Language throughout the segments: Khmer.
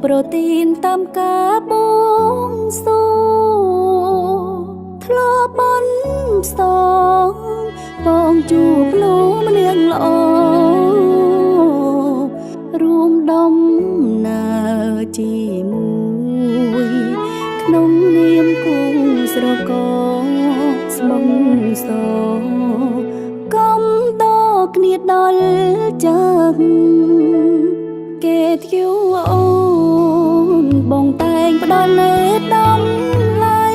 ប្រូតេនតាមការបងសូធ្លាប់បនស្ទងបងជួបលោកម្នាងល្អរួមដំណើរជាមួយក្នុងនាមគូស្រករស្មងសកំតគ្នាដល់ចឹងគេធ្យូអូនបងតែងផ្ដល់លេដំឡៃ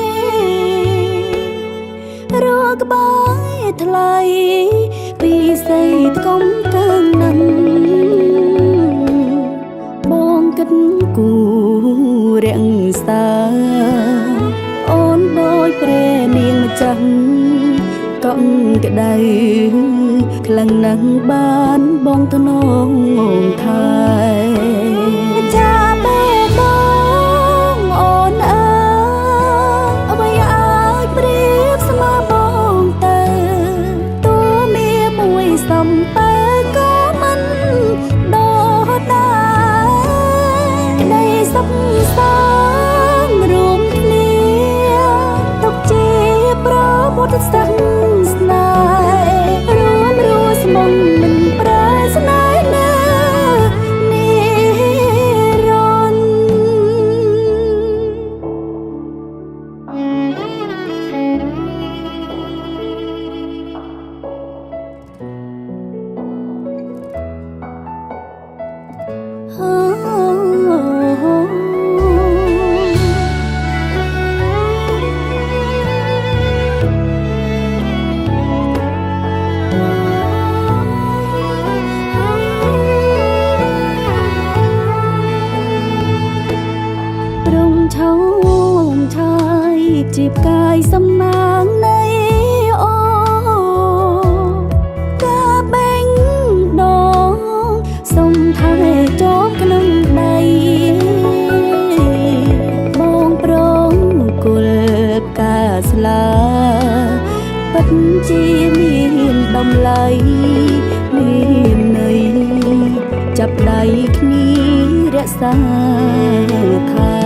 រកក្បាយថ្លៃពីស័យថ្កុំកើងនឹងបងគិតគូរាំងសាអូនដោយព្រះនាងម្ចាស់កក់ក្ដៅខ្លាំងណាស់បានបងទៅនងថែចាបេះដូងអូនអើយអ្វីអាចប្រៀបស្មើបងទៅតួមានមួយសំពើក៏មិនដោះដែរនៃសុខសាន្តរួមគ្នាទុកជាប្រពុទ្ធសាសនារួមរស់ស្មងមិនប្រែស្នេហ៍ណានិរន្តឆោមឆាយជីបកាយសំណាងនៃអូកាបេងដងសុំថែជាប់ក្នុងដៃបងប្រងគុលផ្កាស្លាពិតជាមានតម្លៃមានន័យចាប់ដៃគ្នារក្សាខា